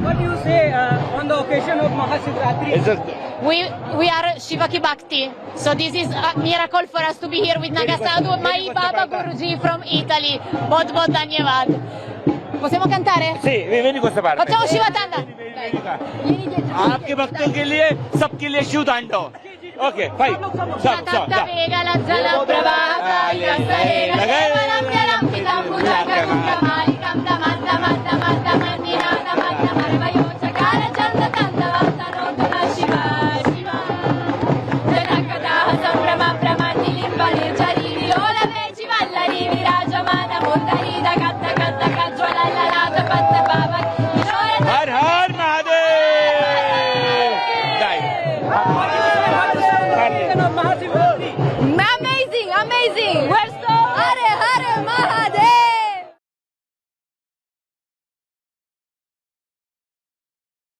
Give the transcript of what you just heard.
What do you say on the occasion of Mahashivratri? We are Shiva Ki Bhakti, so this is a miracle for us to be here with Nagasadhu, my Baba Guruji from Italy. Bahut bahut dhanyavad. Possiamo cantare? Sì, vieni questa parte. Facciamo Shiva Tanda. आपके भक्तों के लिए सबके लिए शिव तांडव okay fine सब Tata Vega la Jala Prabha Valam Yaram Pitam Pujakaram Kamalikam Tamanta Manta Manta Mandina Tamanta Marvayo Chakara Chanda Tanda Vatanotana Shiva Shiva Janakata Sambrama Pramani Limbali Chariri Lola Veci Vallari Virajamana Mundari Da Katta Katta Kajwala Lalata Patta Baba her her Mahadev What do you say on the occasion of Mahashivratri? Amazing, amazing.